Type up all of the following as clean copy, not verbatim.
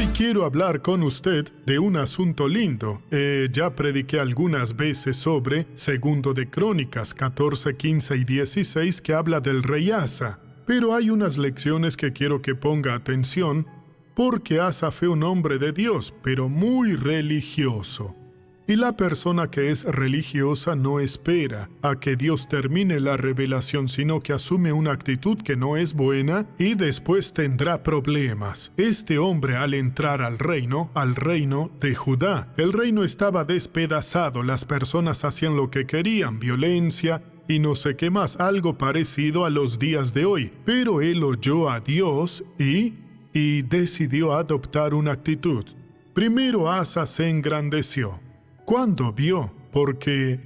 Hoy quiero hablar con usted de un asunto lindo. Ya prediqué algunas veces sobre Segundo de Crónicas 14, 15 y 16 que habla del rey Asa. Pero hay unas lecciones que quiero que ponga atención porque Asa fue un hombre de Dios, pero muy religioso. Y la persona que es religiosa no espera a que Dios termine la revelación, sino que asume una actitud que no es buena y después tendrá problemas. Este hombre, al entrar al reino de Judá, el reino estaba despedazado, las personas hacían lo que querían, violencia y no sé qué más, algo parecido a los días de hoy. Pero él oyó a Dios y decidió adoptar una actitud. Primero Asa se engrandeció. ¿Cuándo vio? Porque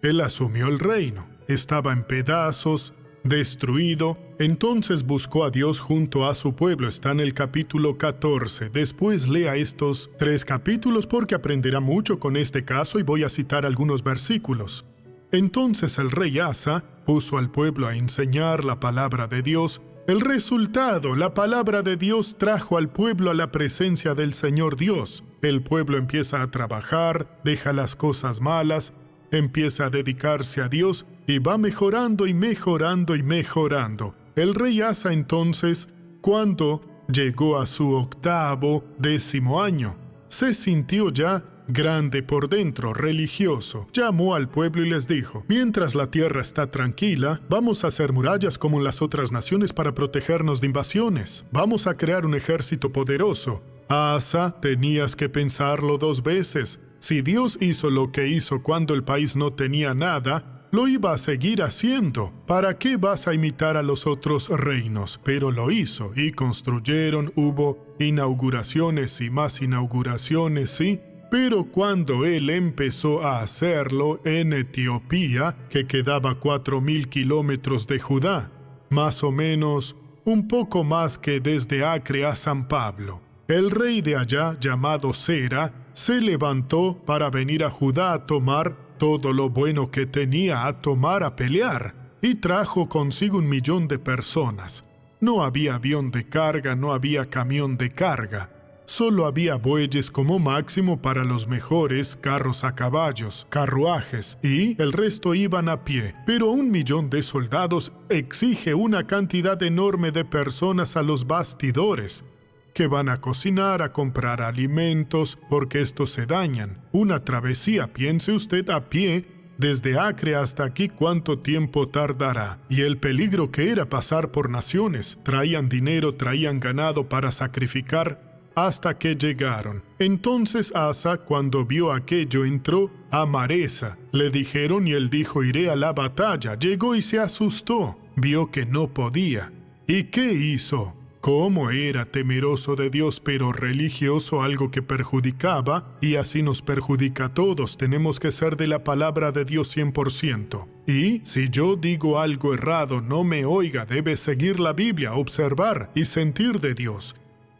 él asumió el reino. Estaba en pedazos, destruido. Entonces buscó a Dios junto a su pueblo. Está en el capítulo 14. Después lea estos 3 capítulos porque aprenderá mucho con este caso y voy a citar algunos versículos. Entonces el rey Asa puso al pueblo a enseñar la palabra de Dios. El resultado, la palabra de Dios trajo al pueblo a la presencia del Señor Dios. El pueblo empieza a trabajar, deja las cosas malas, empieza a dedicarse a Dios y va mejorando y mejorando y mejorando. El rey Asa entonces, cuando llegó a su 8º, 10º año, se sintió ya grande por dentro, religioso. Llamó al pueblo y les dijo: mientras la tierra está tranquila, vamos a hacer murallas como en las otras naciones para protegernos de invasiones. Vamos a crear un ejército poderoso. Asa, tenías que pensarlo 2 veces. Si Dios hizo lo que hizo cuando el país no tenía nada, lo iba a seguir haciendo. ¿Para qué vas a imitar a los otros reinos? Pero lo hizo y construyeron, hubo inauguraciones y más inauguraciones, ¿sí? Pero cuando él empezó a hacerlo en Etiopía, que quedaba 4.000 kilómetros de Judá, más o menos un poco más que desde Acre a San Pablo, el rey de allá, llamado Sera, se levantó para venir a Judá a tomar todo lo bueno que tenía, a pelear, y trajo consigo 1 millón de personas. No había avión de carga, no había camión de carga. Solo había bueyes como máximo para los mejores, carros a caballos, carruajes, y el resto iban a pie. Pero 1 millón de soldados exige una cantidad enorme de personas a los bastidores, que van a cocinar, a comprar alimentos, porque estos se dañan. Una travesía, piense usted, a pie, desde Acre hasta aquí, ¿cuánto tiempo tardará? Y el peligro que era pasar por naciones. Traían dinero, traían ganado para sacrificar, hasta que llegaron. Entonces Asa, cuando vio aquello, entró a Maresa. Le dijeron y él dijo: iré a la batalla. Llegó y se asustó. Vio que no podía. ¿Y qué hizo? Como era temeroso de Dios pero religioso, algo que perjudicaba, y así nos perjudica a todos. Tenemos que ser de la palabra de Dios 100%. Y si yo digo algo errado, no me oiga, debe seguir la Biblia, observar y sentir de Dios.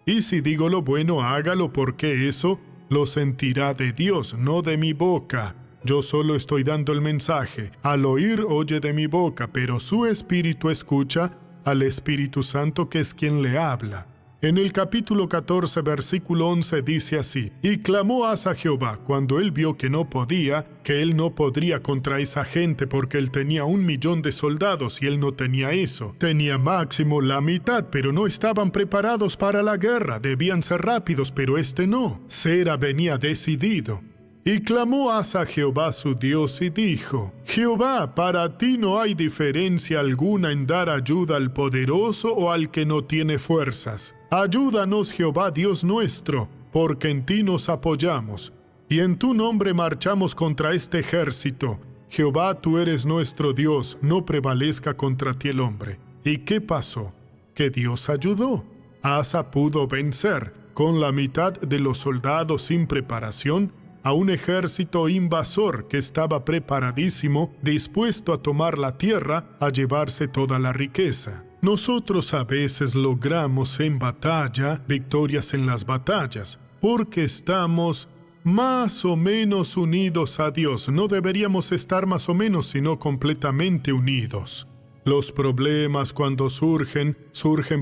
Y si digo lo bueno, hágalo, porque eso lo sentirá de Dios, no de mi boca. Yo solo estoy dando el mensaje. Al oír, oye de mi boca, pero su espíritu escucha al Espíritu Santo, que es quien le habla. En el capítulo 14, versículo 11 dice así: y clamó Asa a Jehová cuando él vio que no podía, que él no podría contra esa gente, porque él tenía 1 millón de soldados y él no tenía eso. Tenía máximo la mitad, pero no estaban preparados para la guerra. Debían ser rápidos, pero no. Sera venía decidido. Y clamó Asa a Jehová su Dios y dijo: Jehová, para ti no hay diferencia alguna en dar ayuda al poderoso o al que no tiene fuerzas. Ayúdanos, Jehová Dios nuestro, porque en ti nos apoyamos, y en tu nombre marchamos contra este ejército. Jehová, tú eres nuestro Dios, no prevalezca contra ti el hombre. ¿Y qué pasó? Que Dios ayudó. Asa pudo vencer, con la mitad de los soldados sin preparación, a un ejército invasor que estaba preparadísimo, dispuesto a tomar la tierra, a llevarse toda la riqueza. Nosotros a veces logramos en batalla victorias en las batallas, porque estamos más o menos unidos a Dios. No deberíamos estar más o menos, sino completamente unidos. Los problemas, cuando surgen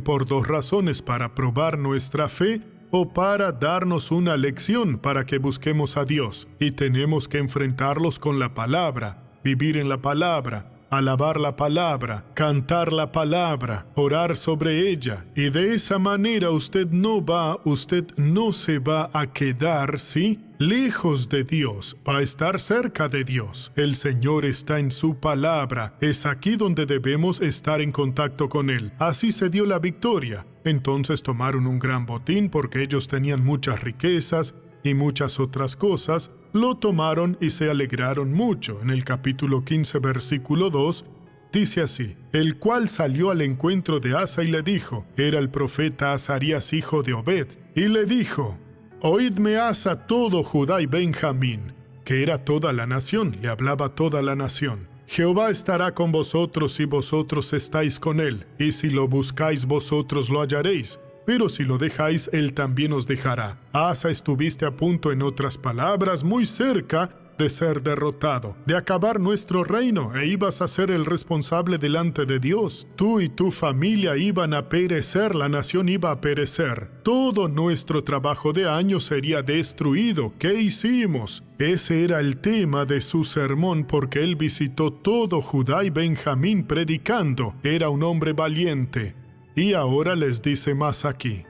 por 2 razones: para probar nuestra fe o para darnos una lección para que busquemos a Dios. Y tenemos que enfrentarlos con la palabra, vivir en la palabra, alabar la palabra, cantar la palabra, orar sobre ella. Y de esa manera usted no se va a quedar, ¿sí?, lejos de Dios, va a estar cerca de Dios. El Señor está en su palabra. Es aquí donde debemos estar en contacto con Él. Así se dio la victoria. Entonces tomaron un gran botín porque ellos tenían muchas riquezas y muchas otras cosas. Lo tomaron y se alegraron mucho. En el capítulo 15, versículo 2, dice así: el cual salió al encuentro de Asa y le dijo, era el profeta Azarías hijo de Obed, y le dijo: oídme Asa todo Judá y Benjamín, que era toda la nación, le hablaba toda la nación. Jehová estará con vosotros si vosotros estáis con él, y si lo buscáis vosotros lo hallaréis. Pero si lo dejáis, él también os dejará. Asa, estuviste a punto, en otras palabras, muy cerca de ser derrotado, de acabar nuestro reino, e ibas a ser el responsable delante de Dios. Tú y tu familia iban a perecer, la nación iba a perecer. Todo nuestro trabajo de años sería destruido. ¿Qué hicimos? Ese era el tema de su sermón, porque él visitó todo Judá y Benjamín predicando. Era un hombre valiente. Y ahora les dice más aquí: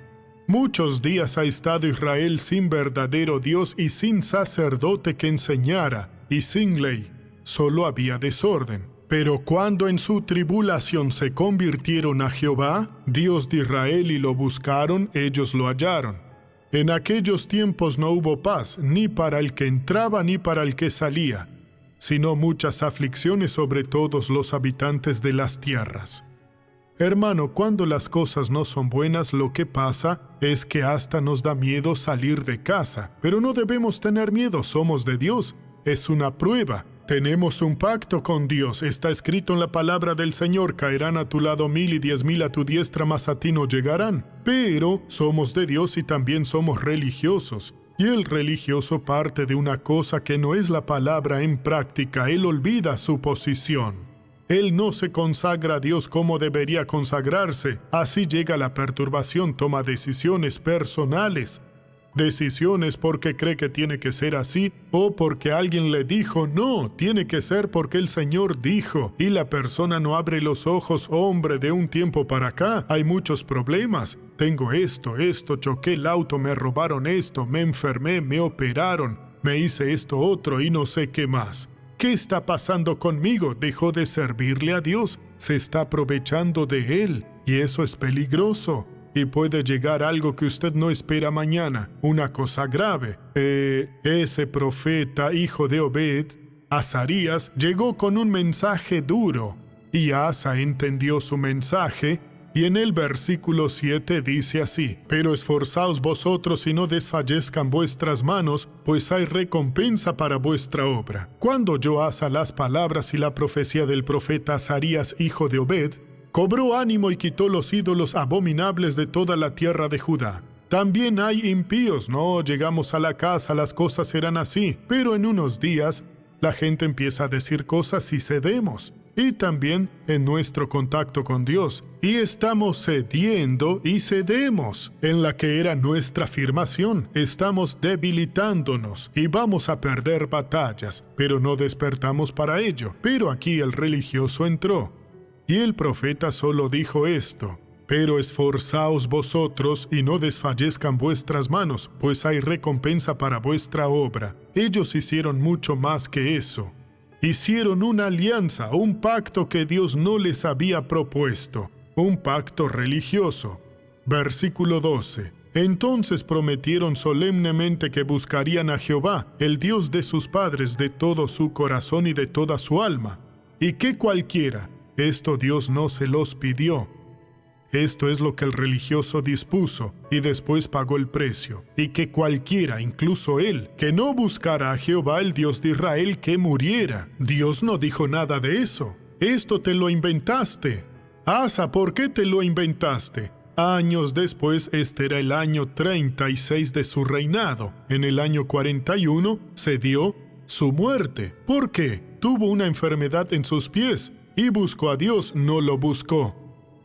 muchos días ha estado Israel sin verdadero Dios y sin sacerdote que enseñara, y sin ley. Solo había desorden. Pero cuando en su tribulación se convirtieron a Jehová, Dios de Israel, y lo buscaron, ellos lo hallaron. En aquellos tiempos no hubo paz, ni para el que entraba ni para el que salía, sino muchas aflicciones sobre todos los habitantes de las tierras. Hermano, cuando las cosas no son buenas, lo que pasa es que hasta nos da miedo salir de casa. Pero no debemos tener miedo, somos de Dios. Es una prueba. Tenemos un pacto con Dios. Está escrito en la palabra del Señor: caerán a tu lado 1000 y 10,000 a tu diestra, mas a ti no llegarán. Pero somos de Dios y también somos religiosos. Y el religioso parte de una cosa que no es la palabra en práctica. Él olvida su posición. Él no se consagra a Dios como debería consagrarse. Así llega la perturbación, toma decisiones personales. Decisiones porque cree que tiene que ser así, o porque alguien le dijo. No, tiene que ser porque el Señor dijo. Y la persona no abre los ojos. Hombre, de un tiempo para acá hay muchos problemas. Tengo esto, choqué el auto, me robaron esto, me enfermé, me operaron, me hice esto otro y no sé qué más. ¿Qué está pasando conmigo? Dejó de servirle a Dios, se está aprovechando de Él, y eso es peligroso. Y puede llegar algo que usted no espera mañana, una cosa grave. Ese profeta, hijo de Obed, Azarías, llegó con un mensaje duro, y Asa entendió su mensaje. Y en el versículo 7 dice así: pero esforzaos vosotros y no desfallezcan vuestras manos, pues hay recompensa para vuestra obra. Cuando oyó Asa las palabras y la profecía del profeta Azarías, hijo de Obed, cobró ánimo y quitó los ídolos abominables de toda la tierra de Judá. También hay impíos. No, llegamos a la casa, las cosas serán así. Pero en unos días la gente empieza a decir cosas y cedemos. Y también en nuestro contacto con Dios. Y estamos cediendo y cedemos. En la que era nuestra afirmación, estamos debilitándonos y vamos a perder batallas, pero no despertamos para ello. Pero aquí el religioso entró. Y el profeta solo dijo esto: pero esforzaos vosotros y no desfallezcan vuestras manos, pues hay recompensa para vuestra obra. Ellos hicieron mucho más que eso. Hicieron una alianza, un pacto que Dios no les había propuesto, un pacto religioso. Versículo 12. Entonces prometieron solemnemente que buscarían a Jehová, el Dios de sus padres, de todo su corazón y de toda su alma, y que cualquiera. Esto Dios no se los pidió. Esto es lo que el religioso dispuso y después pagó el precio. Y que cualquiera, incluso él, que no buscara a Jehová, el Dios de Israel, que muriera. Dios no dijo nada de eso. Esto te lo inventaste. Asa, ¿por qué te lo inventaste? Años después, este era el año 36 de su reinado. En el año 41 se dio su muerte. ¿Por qué? Tuvo una enfermedad en sus pies y buscó a Dios, no lo buscó.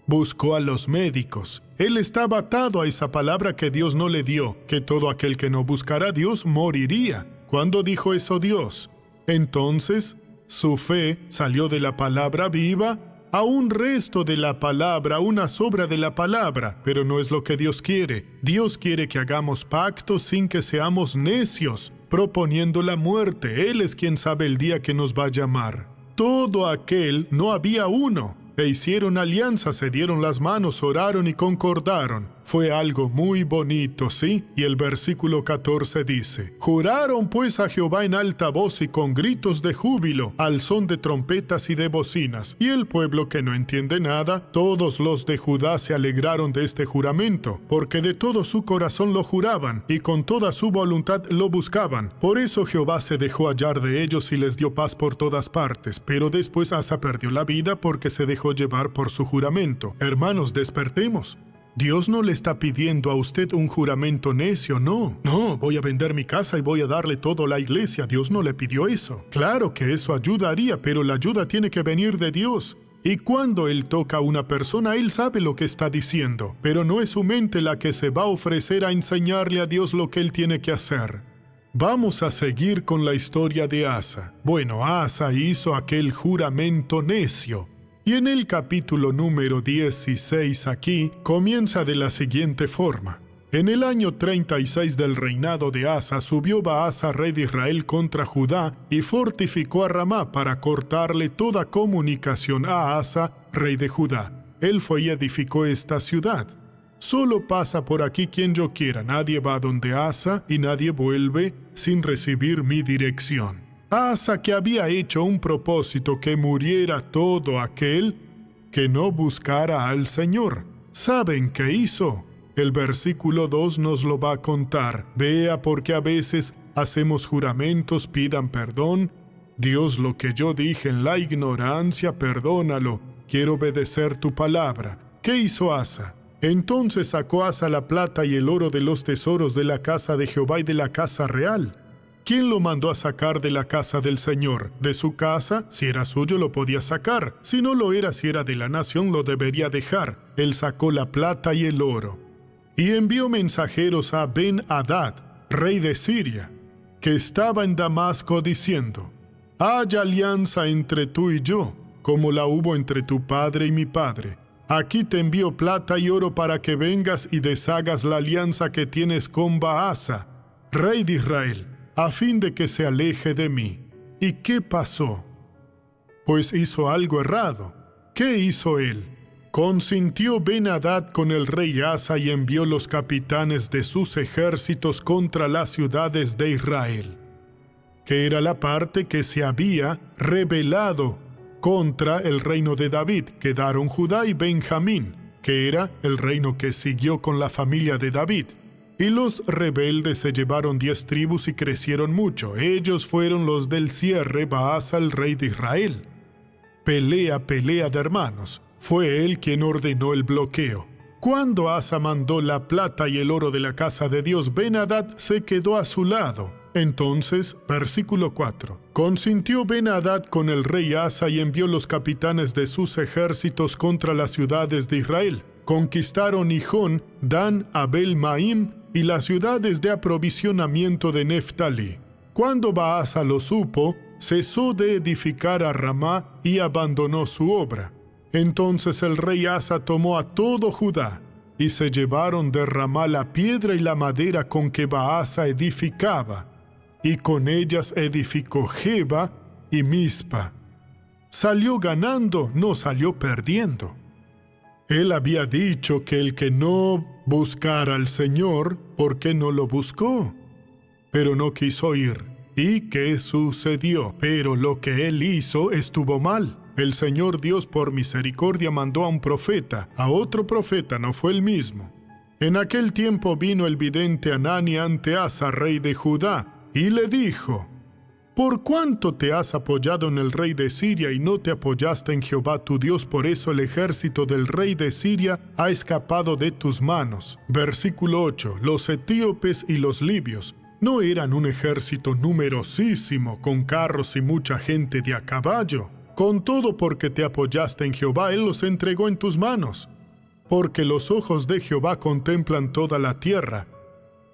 Buscó a los médicos. Él estaba atado a esa palabra que Dios no le dio, que todo aquel que no buscara a Dios moriría. ¿Cuándo dijo eso Dios? Entonces, su fe salió de la palabra viva a un resto de la palabra, una sobra de la palabra, pero no es lo que Dios quiere. Dios quiere que hagamos pactos sin que seamos necios, proponiendo la muerte. Él es quien sabe el día que nos va a llamar. Todo aquel, no había uno. E hicieron alianza, se dieron las manos, oraron y concordaron. Fue algo muy bonito, ¿sí? Y el versículo 14 dice: Juraron pues a Jehová en alta voz y con gritos de júbilo, al son de trompetas y de bocinas. Y el pueblo que no entiende nada, todos los de Judá se alegraron de este juramento, porque de todo su corazón lo juraban, y con toda su voluntad lo buscaban. Por eso Jehová se dejó hallar de ellos y les dio paz por todas partes. Pero después Asa perdió la vida porque se dejó llevar por su juramento. Hermanos, despertemos. Dios no le está pidiendo a usted un juramento necio, no. No, voy a vender mi casa y voy a darle todo a la iglesia. Dios no le pidió eso. Claro que eso ayudaría, pero la ayuda tiene que venir de Dios. Y cuando Él toca a una persona, Él sabe lo que está diciendo, pero no es su mente la que se va a ofrecer a enseñarle a Dios lo que Él tiene que hacer. Vamos a seguir con la historia de Asa. Bueno, Asa hizo aquel juramento necio. Y en el capítulo número 16 aquí, comienza de la siguiente forma. En el año 36 del reinado de Asa, subió Baasa, rey de Israel, contra Judá, y fortificó a Ramá para cortarle toda comunicación a Asa, rey de Judá. Él fue y edificó esta ciudad. Solo pasa por aquí quien yo quiera, nadie va donde Asa, y nadie vuelve sin recibir mi dirección. Asa, que había hecho un propósito que muriera todo aquel que no buscara al Señor. ¿Saben qué hizo? El versículo 2 nos lo va a contar. Vea, porque a veces hacemos juramentos, pidan perdón. Dios, lo que yo dije en la ignorancia, perdónalo. Quiero obedecer tu palabra. ¿Qué hizo Asa? Entonces sacó Asa la plata y el oro de los tesoros de la casa de Jehová y de la casa real. ¿Quién lo mandó a sacar de la casa del Señor? De su casa, si era suyo, lo podía sacar. Si no lo era, si era de la nación, lo debería dejar. Él sacó la plata y el oro. Y envió mensajeros a Ben-Hadad, rey de Siria, que estaba en Damasco, diciendo: Haya alianza entre tú y yo, como la hubo entre tu padre y mi padre. Aquí te envío plata y oro para que vengas y deshagas la alianza que tienes con Baasa, rey de Israel, a fin de que se aleje de mí. ¿Y qué pasó? Pues hizo algo errado. ¿Qué hizo él? Consintió Ben-Hadad con el rey Asa y envió los capitanes de sus ejércitos contra las ciudades de Israel, que era la parte que se había rebelado contra el reino de David. Quedaron Judá y Benjamín, que era el reino que siguió con la familia de David. Y los rebeldes se llevaron 10 tribus y crecieron mucho. Ellos fueron los del cierre, Baasa, el rey de Israel. Pelea de hermanos. Fue él quien ordenó el bloqueo. Cuando Asa mandó la plata y el oro de la casa de Dios, Ben-Hadad se quedó a su lado. Entonces, versículo 4. Consintió Ben-Hadad con el rey Asa y envió los capitanes de sus ejércitos contra las ciudades de Israel. Conquistaron Hijón, Dan, Abel-Maim y las ciudades de aprovisionamiento de Neftalí. Cuando Baasa lo supo, cesó de edificar a Ramá y abandonó su obra. Entonces el rey Asa tomó a todo Judá, y se llevaron de Ramá la piedra y la madera con que Baasa edificaba, y con ellas edificó Geba y Mispa. Salió ganando, no salió perdiendo. Él había dicho que el que no buscara al Señor, ¿por qué no lo buscó? Pero no quiso ir. ¿Y qué sucedió? Pero lo que él hizo estuvo mal. El Señor Dios por misericordia mandó a un profeta, a otro profeta, no fue el mismo. En aquel tiempo vino el vidente Hanani ante Asa, rey de Judá, y le dijo: ¿Por cuánto te has apoyado en el rey de Siria y no te apoyaste en Jehová tu Dios? Por eso el ejército del rey de Siria ha escapado de tus manos. Versículo 8. Los etíopes y los libios no eran un ejército numerosísimo, con carros y mucha gente de a caballo. Con todo, porque te apoyaste en Jehová, Él los entregó en tus manos. porque los ojos de Jehová contemplan toda la tierra,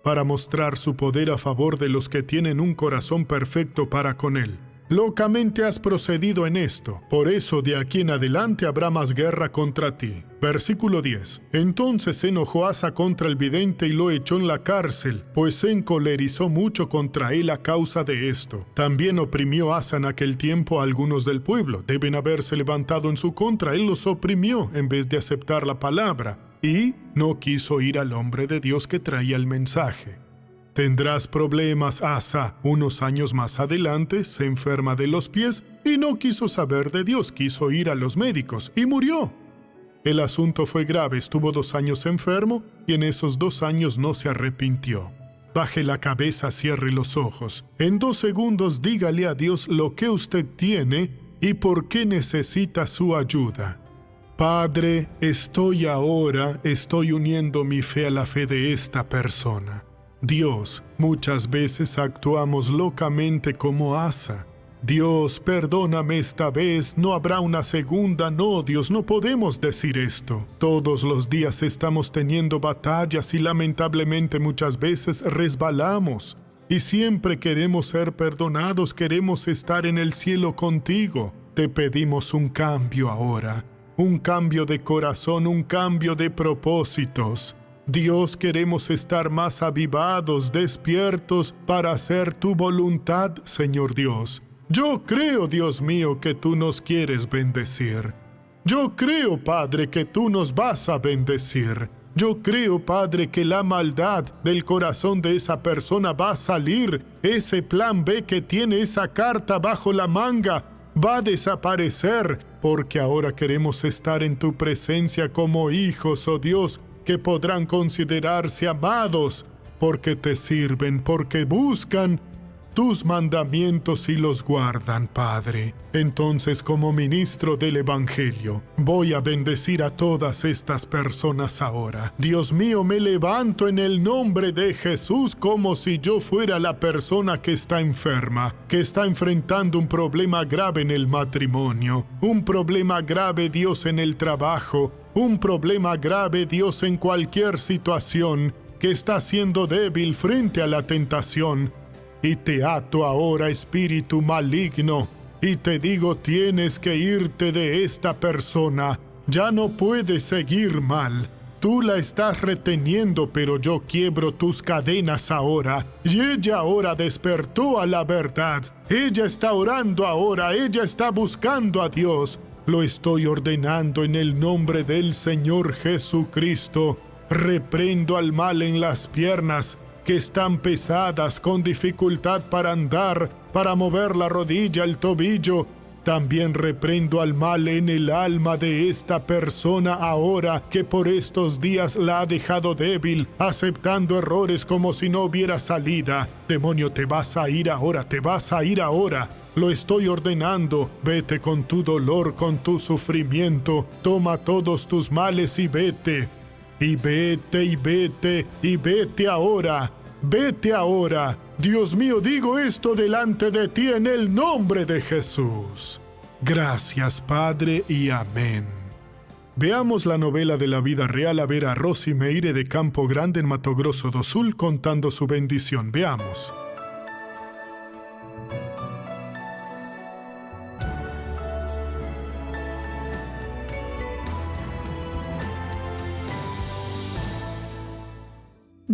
para mostrar su poder a favor de los que tienen un corazón perfecto para con él. Locamente has procedido en esto, por eso de aquí en adelante habrá más guerra contra ti. Versículo 10. Entonces se enojó Asa contra el vidente y lo echó en la cárcel, pues se encolerizó mucho contra él a causa de esto. También oprimió Asa en aquel tiempo a algunos del pueblo. Deben haberse levantado en su contra. Él los oprimió en vez de aceptar la palabra, y no quiso ir al hombre de Dios que traía el mensaje. Tendrás problemas, Asa. Unos años más adelante se enferma de los pies y no quiso saber de Dios, quiso ir a los médicos y murió. El asunto fue grave, estuvo 2 años enfermo y en esos 2 años no se arrepintió. Baje la cabeza, cierre los ojos. En 2 segundos dígale a Dios lo que usted tiene y por qué necesita su ayuda. Padre, estoy uniendo mi fe a la fe de esta persona. Dios, muchas veces actuamos locamente como Asa. Dios, perdóname esta vez, no habrá una segunda. No, Dios, no podemos decir esto. Todos los días estamos teniendo batallas y lamentablemente muchas veces resbalamos. Y siempre queremos ser perdonados, queremos estar en el cielo contigo. Te pedimos un cambio ahora, un cambio de corazón, un cambio de propósitos. Dios, queremos estar más avivados, despiertos para hacer tu voluntad, Señor Dios. Yo creo, Dios mío, que tú nos quieres bendecir. Yo creo, Padre, que tú nos vas a bendecir. Yo creo, Padre, que la maldad del corazón de esa persona va a salir. Ese plan B que tiene esa carta bajo la manga va a desaparecer, porque ahora queremos estar en tu presencia como hijos, oh Dios, que podrán considerarse amados, porque te sirven, porque buscan tus mandamientos y los guardan, Padre. Entonces, como ministro del Evangelio, voy a bendecir a todas estas personas ahora. Dios mío, me levanto en el nombre de Jesús como si yo fuera la persona que está enferma, que está enfrentando un problema grave en el matrimonio, un problema grave, Dios, en el trabajo, un problema grave, Dios, en cualquier situación, que está siendo débil frente a la tentación. Y te ato ahora, espíritu maligno, y te digo, tienes que irte de esta persona. Ya no puedes seguir mal. Tú la estás reteniendo, pero yo quiebro tus cadenas ahora. Y ella ahora despertó a la verdad. Ella está orando ahora, ella está buscando a Dios. Lo estoy ordenando en el nombre del Señor Jesucristo. Reprendo al mal en las piernas, que están pesadas, con dificultad para andar, para mover la rodilla, el tobillo. También reprendo al mal en el alma de esta persona ahora, que por estos días la ha dejado débil, aceptando errores como si no hubiera salida. Demonio, te vas a ir ahora, te vas a ir ahora. Lo estoy ordenando. Vete con tu dolor, con tu sufrimiento. Toma todos tus males y vete. Y vete, y vete, y vete ahora. Vete ahora. Dios mío, digo esto delante de ti en el nombre de Jesús. Gracias, Padre, y amén. Veamos la novela de la vida real a ver a Rosy Meire de Campo Grande en Mato Grosso do Sul contando su bendición. Veamos.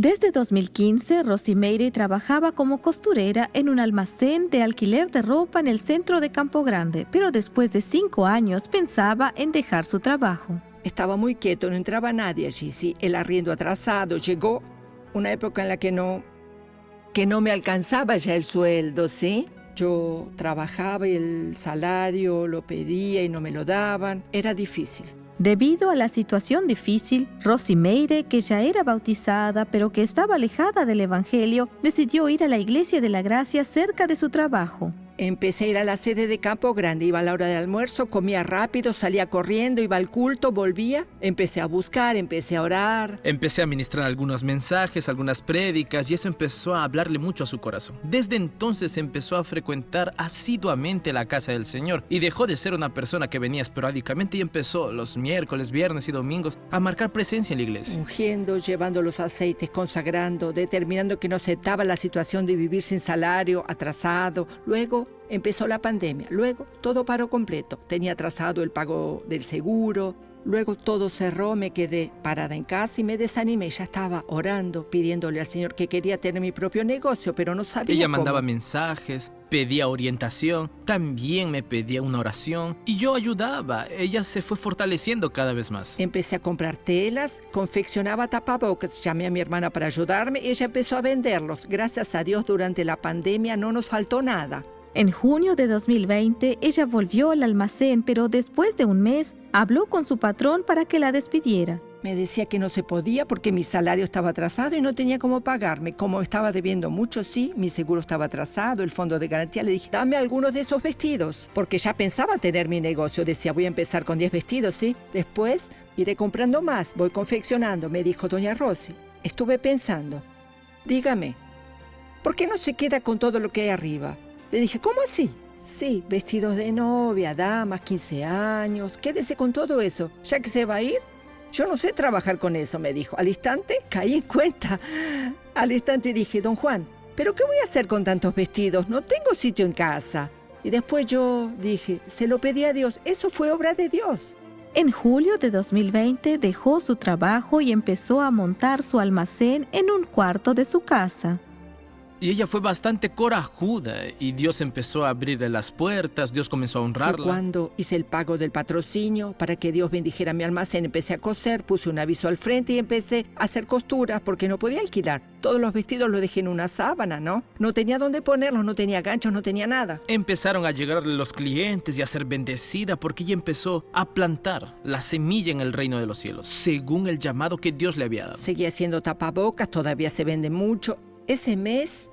Desde 2015, Rosy Meire trabajaba como costurera en un almacén de alquiler de ropa en el centro de Campo Grande, pero después de 5 años pensaba en dejar su trabajo. Estaba muy quieto, no entraba nadie allí, sí. El arriendo atrasado, llegó una época en la que no me alcanzaba ya el sueldo, ¿sí? Yo trabajaba y el salario lo pedía y no me lo daban, era difícil. Debido a la situación difícil, Rosy Meire, que ya era bautizada pero que estaba alejada del Evangelio, decidió ir a la Iglesia de la Gracia cerca de su trabajo. Empecé a ir a la sede de Campo Grande, iba a la hora del almuerzo, comía rápido, salía corriendo, iba al culto, volvía. Empecé a buscar, empecé a orar. Empecé a ministrar algunos mensajes, algunas prédicas, y eso empezó a hablarle mucho a su corazón. Desde entonces empezó a frecuentar asiduamente la casa del Señor y dejó de ser una persona que venía esporádicamente y empezó los miércoles, viernes y domingos a marcar presencia en la iglesia. Ungiendo, llevando los aceites, consagrando, determinando que no aceptaba la situación de vivir sin salario, atrasado. Luego empezó la pandemia, luego todo paró completo. Tenía atrasado el pago del seguro, luego todo cerró, me quedé parada en casa y me desanimé. Ya estaba orando, pidiéndole al Señor que quería tener mi propio negocio, pero no sabía Ella cómo. mandaba mensajes, pedía orientación, también me pedía una oración y yo ayudaba. Ella se fue fortaleciendo cada vez más. Empecé a comprar telas, confeccionaba tapabocas, llamé a mi hermana para ayudarme y ella empezó a venderlos. Gracias a Dios, durante la pandemia no nos faltó nada. En junio de 2020, ella volvió al almacén, pero después de un mes, habló con su patrón para que la despidiera. Me decía que no se podía porque mi salario estaba atrasado y no tenía cómo pagarme. Como estaba debiendo mucho, sí, mi seguro estaba atrasado, el fondo de garantía. Le dije, dame algunos de esos vestidos, porque ya pensaba tener mi negocio. Decía, voy a empezar con 10 vestidos, ¿sí? Después iré comprando más, voy confeccionando, me dijo doña Rosy. Estuve pensando, dígame, ¿por qué no se queda con todo lo que hay arriba? Le dije, ¿cómo así? Sí, vestidos de novia, damas, 15 años, quédese con todo eso. ¿Ya que se va a ir? Yo no sé trabajar con eso, me dijo. Al instante caí en cuenta. Al instante dije, don Juan, ¿pero qué voy a hacer con tantos vestidos? No tengo sitio en casa. Y después yo dije, se lo pedí a Dios. Eso fue obra de Dios. En julio de 2020 dejó su trabajo y empezó a montar su almacén en un cuarto de su casa. Y ella fue bastante corajuda y Dios empezó a abrirle las puertas, Dios comenzó a honrarla. Fue cuando hice el pago del patrocinio para que Dios bendijera mi almacén. Empecé a coser, puse un aviso al frente y empecé a hacer costuras porque no podía alquilar. Todos los vestidos los dejé en una sábana, ¿no? No tenía dónde ponerlos, no tenía ganchos, no tenía nada. Empezaron a llegar los clientes y a ser bendecida porque ella empezó a plantar la semilla en el reino de los cielos, según el llamado que Dios le había dado. Seguí haciendo tapabocas, todavía se vende mucho. Ese mes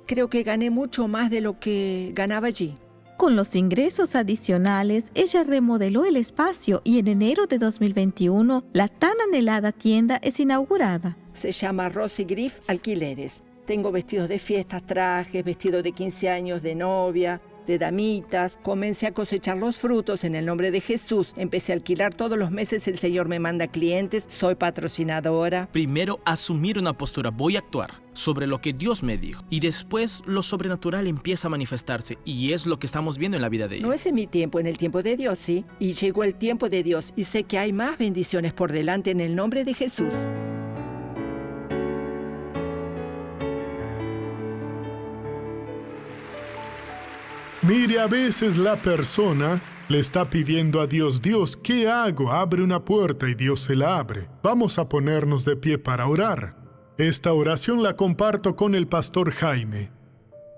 creo que gané mucho más de lo que ganaba allí. Con los ingresos adicionales, ella remodeló el espacio y en enero de 2021, la tan anhelada tienda es inaugurada. Se llama Rosy Griff Alquileres. Tengo vestidos de fiestas, trajes, vestidos de 15 años de novia, de damitas. Comencé a cosechar los frutos en el nombre de Jesús. Empecé a alquilar todos los meses. El Señor me manda clientes. Soy patrocinadora. Primero, asumir una postura. Voy a actuar sobre lo que Dios me dijo. Y después, lo sobrenatural empieza a manifestarse. Y es lo que estamos viendo en la vida de ella. No es en mi tiempo, en el tiempo de Dios, sí. Y llegó el tiempo de Dios. Y sé que hay más bendiciones por delante en el nombre de Jesús. Mire, a veces la persona le está pidiendo a Dios, Dios, ¿qué hago? Abre una puerta y Dios se la abre. Vamos a ponernos de pie para orar. Esta oración la comparto con el pastor Jaime.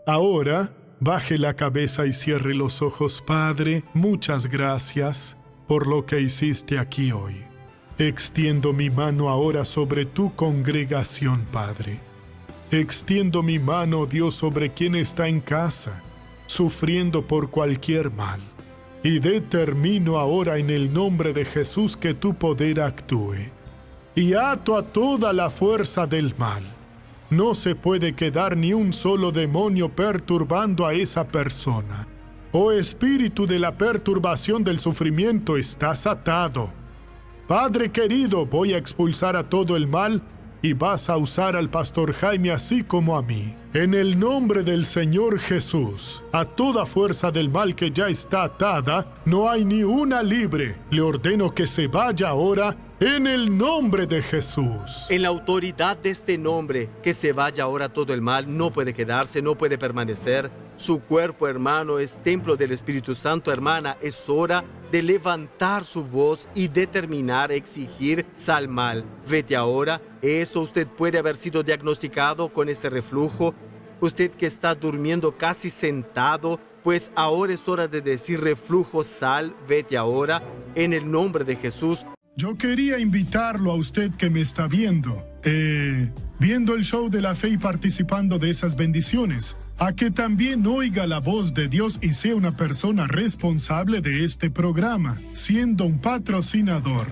Ahora, baje la cabeza y cierre los ojos. Padre, muchas gracias por lo que hiciste aquí hoy. Extiendo mi mano ahora sobre tu congregación, Padre. Extiendo mi mano, Dios, sobre quien está en casa, sufriendo por cualquier mal. Y determino ahora en el nombre de Jesús que tu poder actúe. Y ato a toda la fuerza del mal. No se puede quedar ni un solo demonio perturbando a esa persona. Oh espíritu de la perturbación del sufrimiento, estás atado. Padre querido, voy a expulsar a todo el mal y vas a usar al pastor Jaime así como a mí. En el nombre del Señor Jesús, a toda fuerza del mal que ya está atada, no hay ni una libre. Le ordeno que se vaya ahora en el nombre de Jesús. En la autoridad de este nombre, que se vaya ahora todo el mal, no puede quedarse, no puede permanecer. Su cuerpo, hermano, es templo del Espíritu Santo, hermana. Es hora de levantar su voz y determinar, exigir, sal mal. Vete ahora. Eso usted puede haber sido diagnosticado con este reflujo. Usted que está durmiendo casi sentado, pues ahora es hora de decir reflujo, sal, vete ahora, en el nombre de Jesús. Yo quería invitarlo a usted que me está viendo el show de la fe y participando de esas bendiciones. a que también oiga la voz de Dios y sea una persona responsable de este programa, siendo un patrocinador.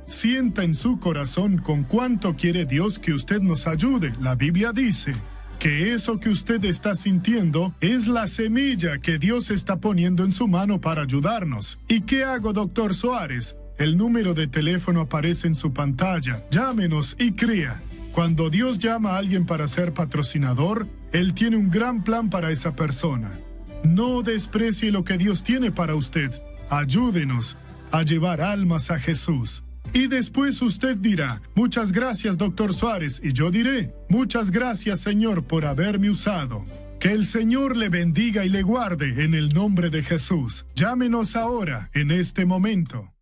Sienta en su corazón con cuánto quiere Dios que usted nos ayude. La Biblia dice que eso que usted está sintiendo es la semilla que Dios está poniendo en su mano para ayudarnos. ¿Y qué hago, Dr. Suárez? El número de teléfono aparece en su pantalla. Llámenos y crea. Cuando Dios llama a alguien para ser patrocinador, Él tiene un gran plan para esa persona. No desprecie lo que Dios tiene para usted. Ayúdenos a llevar almas a Jesús. Y después usted dirá, muchas gracias, Dr. Suárez, y yo diré, muchas gracias, Señor, por haberme usado. Que el Señor le bendiga y le guarde en el nombre de Jesús. Llámenos ahora, en este momento.